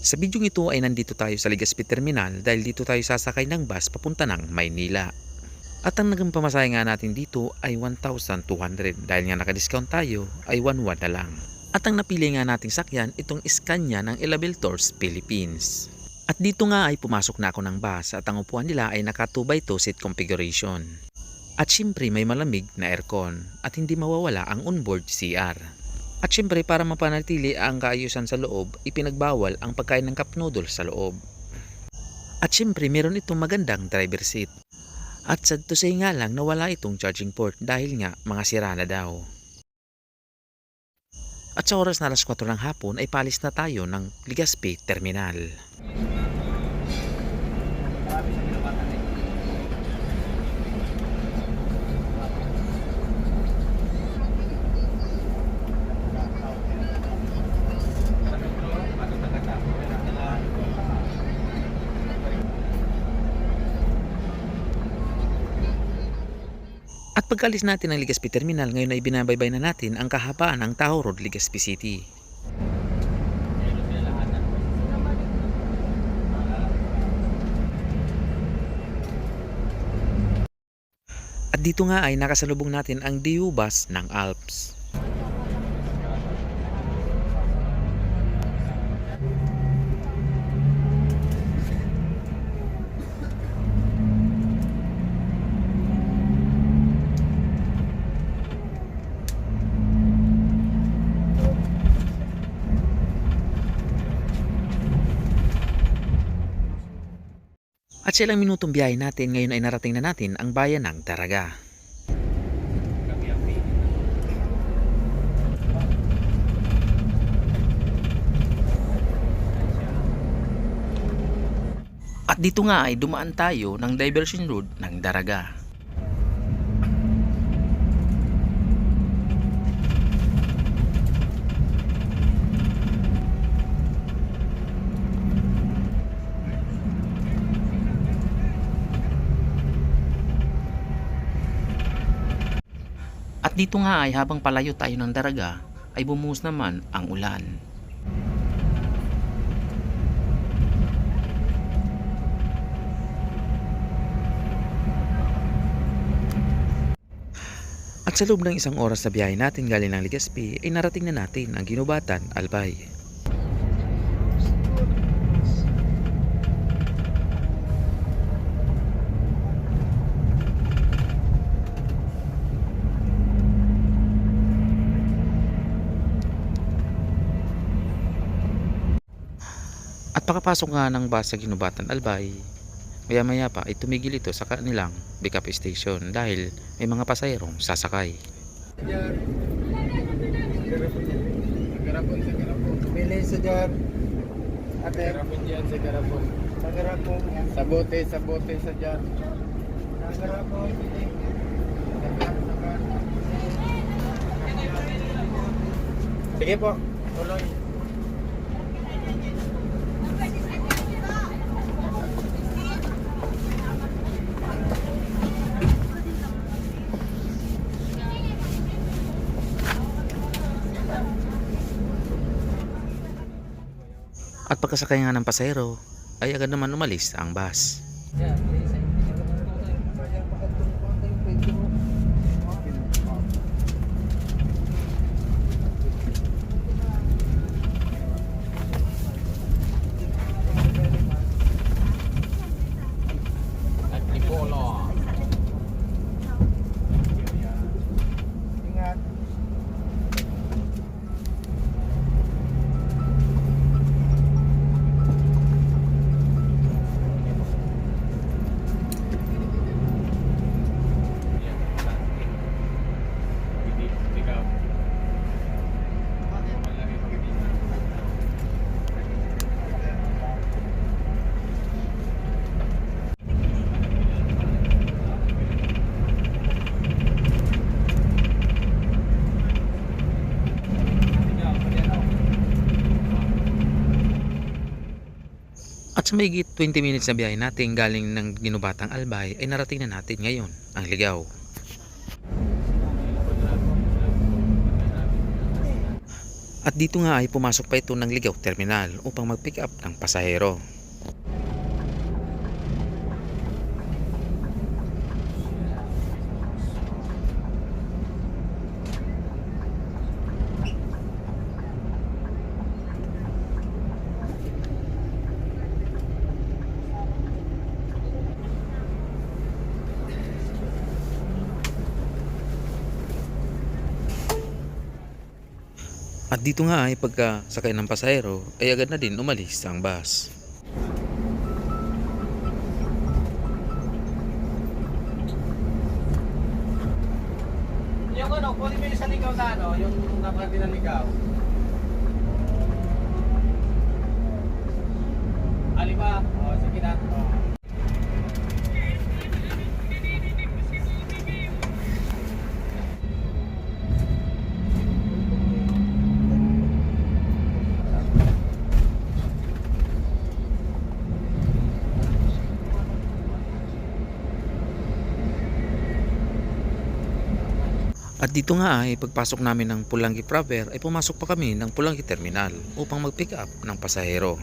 Sa bidyong ito ay nandito tayo sa Legazpi Terminal dahil dito tayo sasakay ng bus papunta ng Maynila. At ang naging pamasahe nga natin dito ay 1,200 dahil nga naka-discount tayo ay 1,100 na lang. At ang napili nga nating sakyan itong Scania ng Elabel Tours Philippines. At dito nga ay pumasok na ako ng bus at ang upuan nila ay naka 2x2 seat configuration. At syempre may malamig na aircon at hindi mawawala ang onboard CR. At syempre para mapanatili ang kaayusan sa loob, ipinagbawal ang pagkain ng cup noodles sa loob. At syempre meron itong magandang driver seat. At sad to say nga lang nawala itong charging port dahil nga mga sira na daw. At sa oras na alas 4 ng hapon ay palis na tayo ng Legazpi Terminal. At pagkalis natin ng Legazpi Terminal, ngayon ay binabaybay na natin ang kahabaan ng Tahoe Road, Legazpi City. At dito nga ay nakasalubong natin ang DU bus ng Alps. At sa ilang minutong biyahe natin, ngayon ay narating na natin ang bayan ng Daraga. At dito nga ay dumaan tayo ng diversion road ng Daraga. At dito nga ay habang palayo tayo ng Daraga ay bumuhos naman ang ulan. At sa loob ng isang oras na biyahe natin galing ng Legazpi ay narating na natin ang Ginubatan, Albay. At pagkapasok nga ng bus sa Ginubatan, Albay, maya-maya pa ay tumigil ito sa kanilang pick-up station dahil may mga pasaherong sasakay. Pili sa dyan. Ate. Garapon dyan sa garapon. Sa garapon. Sa bote sa dyan. Sa garapon. Sige po. Tuloy. At pagkasakay nga ng pasahero ay agad naman umalis ang bus. Ingat. At sa mahigit 20 minutes na biyahe natin galing ng Ginubatang Albay ay narating na natin ngayon ang Ligao. At dito nga ay pumasok pa ito ng Ligaw Terminal upang mag-pick up ng pasahero. At dito nga ay pagka sakay ng pasahero ay agad na din umalis ang bus. Yung ano, kunin mo yung sa ligaw na ano, yung napakati ng ligaw. Alima, o sige na. At dito nga ay pagpasok namin ng Pulangi proper ay pumasok pa kami ng Pulangi Terminal upang mag-pick up ng pasahero.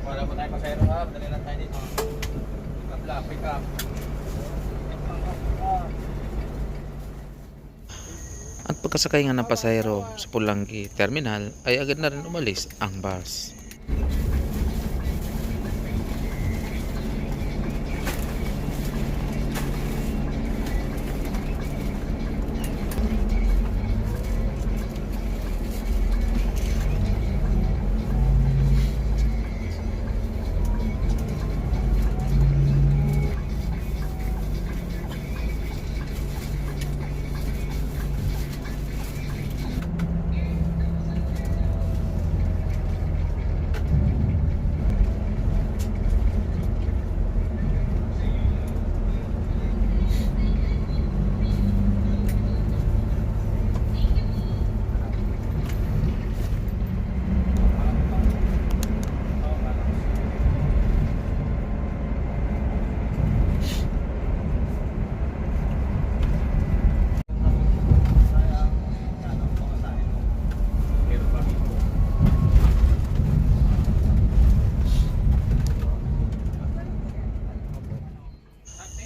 Wala po tayo pasayro ha, madali lang tayo dito. Pick up. At pagkasakay nga ng pasahero sa Pulangi Terminal ay agad na rin umalis ang bus.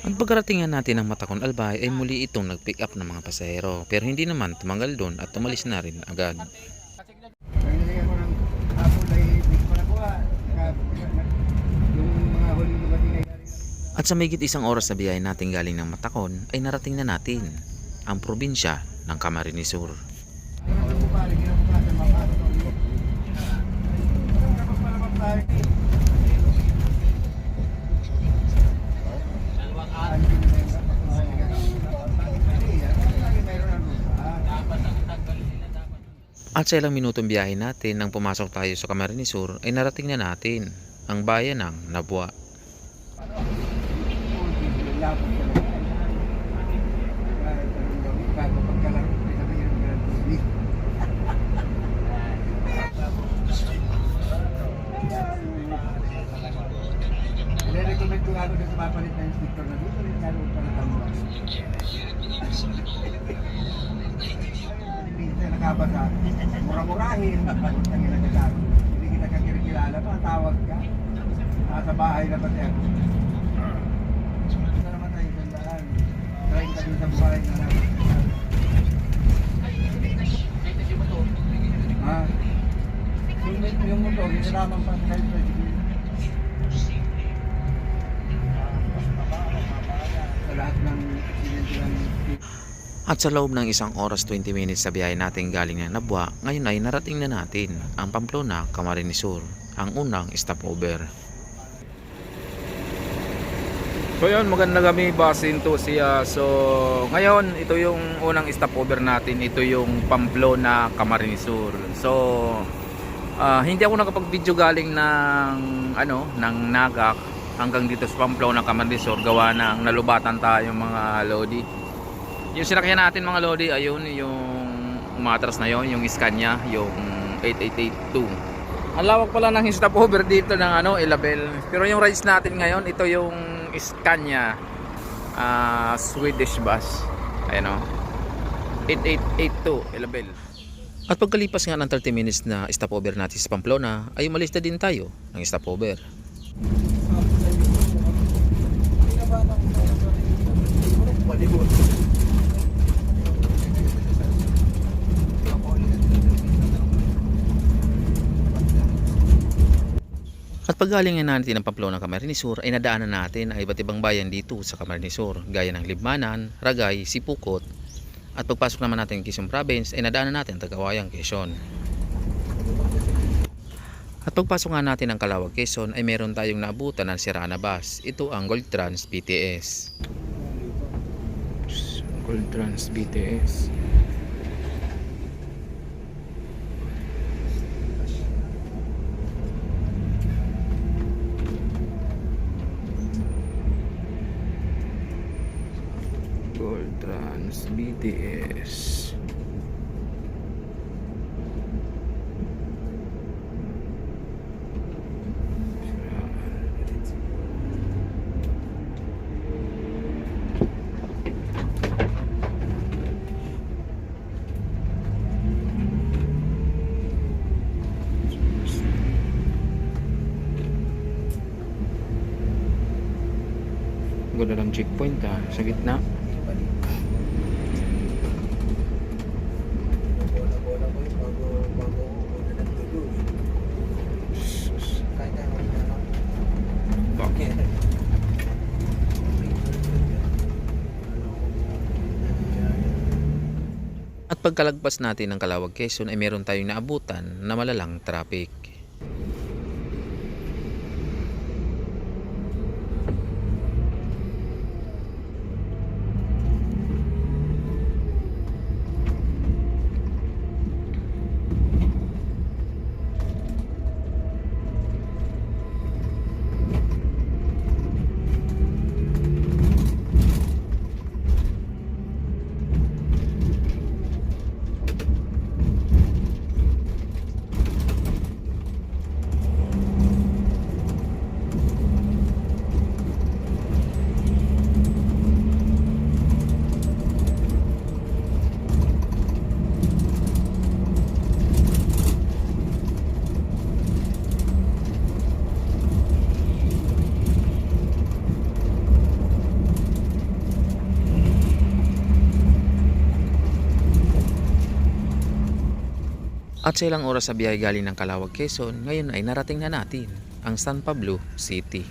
At pagkarating nga natin ng Matacon Albay ay muli itong nag-pick up ng mga pasahero pero hindi naman tumanggal doon at tumalis na rin agad. Naglalagay ko ng hapon ay di ko nakuha. Yung mga huling dumating ay At sa mahigit isang oras na biyahe natin galing ng Matacon ay narating na natin ang probinsya ng Camarines Sur. At sa ilang minutong biyahe natin nang pumasok tayo sa Camarines Sur ay narating na natin ang bayan ng Nabua. I-recommend ko nga doon sa papalit na yung sticker na dito rin lalo pa natamuan. Minsan nakabasa, mura-murahin, ang ginagasabi. Hindi kita kakilala pa, tawag ka. Nasa bahay na ba siya? Ito naman tayo sandaan. Try ka din sa buhay na namin. Ha? Yung motor, yung lamang pa sa lahat ng aksidente ng At sa loob ng isang oras 20 minutes sa biyahe natin galing ng Nabua, ngayon ay narating na natin ang Pamplona, Camarines Sur, ang unang stopover. So yun, maganda kami basin to siya. So ngayon, ito yung unang stopover natin. Ito yung Pamplona, Camarines Sur. So hindi ako nakapag-video galing ng ng Nagak hanggang dito sa Pamplona, Camarines Sur. Gawa ng nalubatan tayo mga lodi. Yung sinakyan natin mga lodi, ayun yung umatras na yon, yung Scania, yung 8882. Ang lawak pala ng stopover dito ng Ilabel. Pero yung rides natin ngayon, ito yung Scania Swedish bus. Ayan o. 8882 Ilabel. At pagkalipas nga ng 30 minutes na stopover natin sa Pamplona, ay umalis na din tayo ng stopover. At paggalingan natin ng Pamplona, Camarines Sur ay nadaanan natin ang iba't ibang bayan dito sa Camarines Sur gaya ng Libmanan, Ragay, Sipukot. At pagpasok naman natin ng Quezon Province ay nadaanan natin ang Tagawayang, Quezon. At pagpasok nga natin ng Calauag, Quezon ay meron tayong naabutan ng Sirana Bus. Ito ang Gold Trans BTS. Gold Trans BTS. Gold Trans BTS. Ganda ng checkpoint sa gitna. Bola-bola ko yun bago una ng tulo eh. Kaya ano. Bakit? At pagkalagpas natin ng Calauag, Quezon ay meron tayong naabutan na malalang traffic. At sa ilang oras sa biyahe galing ng Calauag, Quezon, ngayon ay narating na natin ang San Pablo City.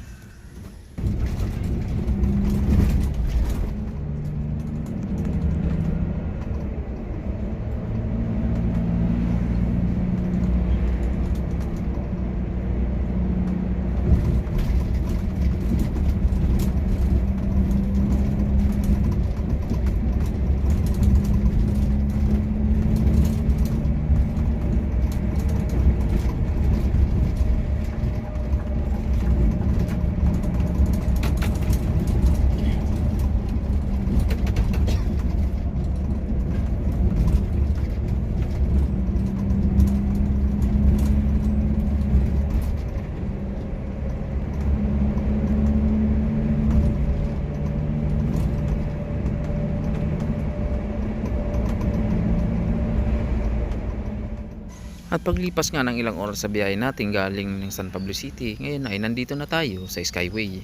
At paglipas nga ng ilang oras sa biyahe natin galing ng San Pablo City, ngayon ay nandito na tayo sa Skyway.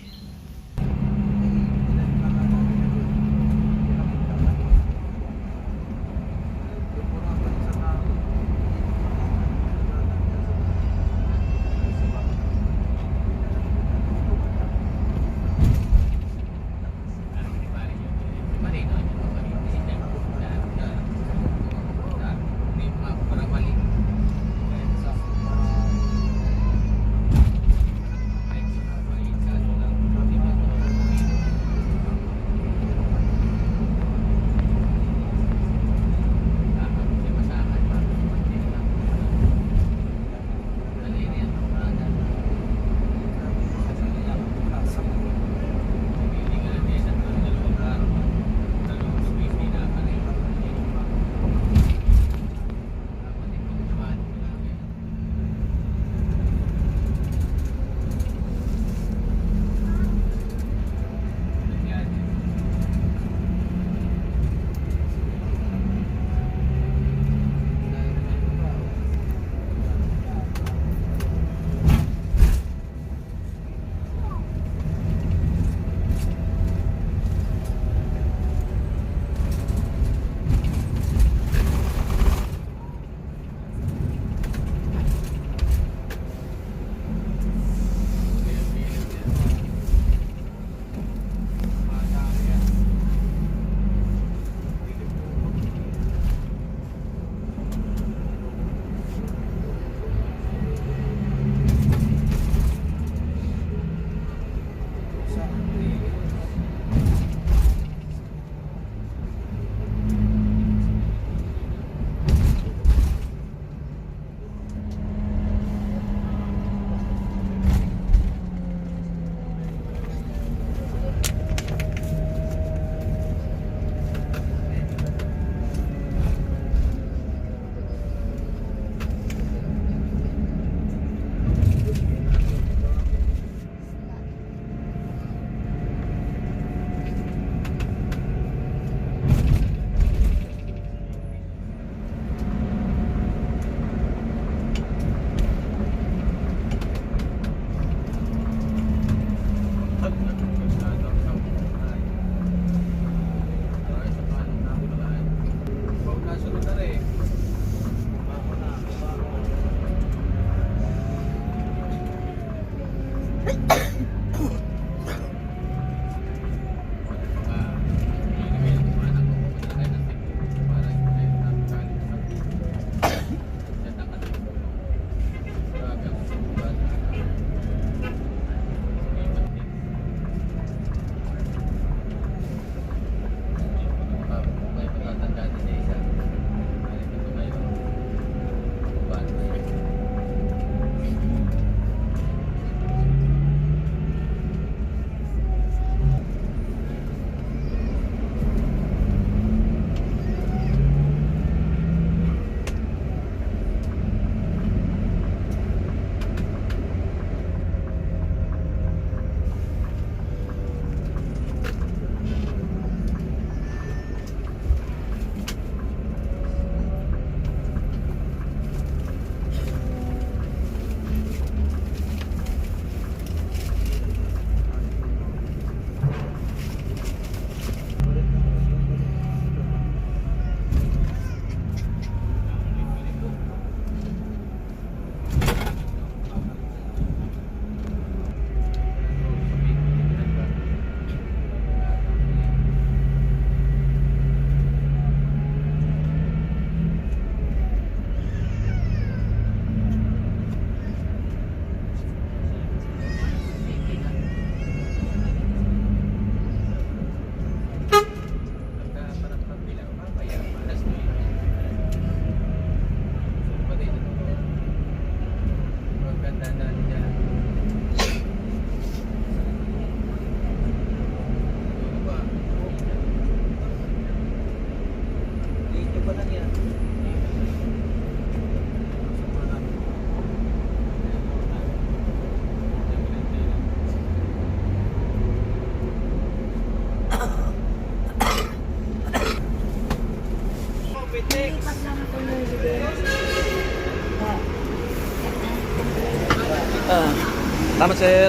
Tama, sir.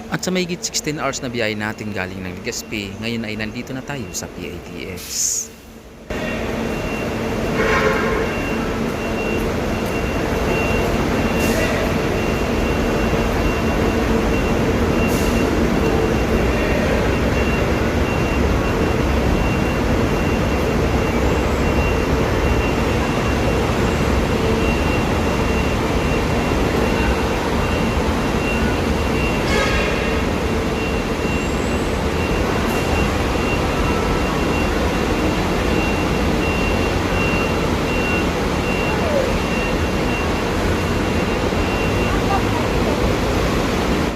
At sa mahigit 16 hours na biyahe natin galing ng Legazpi, ngayon ay nandito na tayo sa PITX.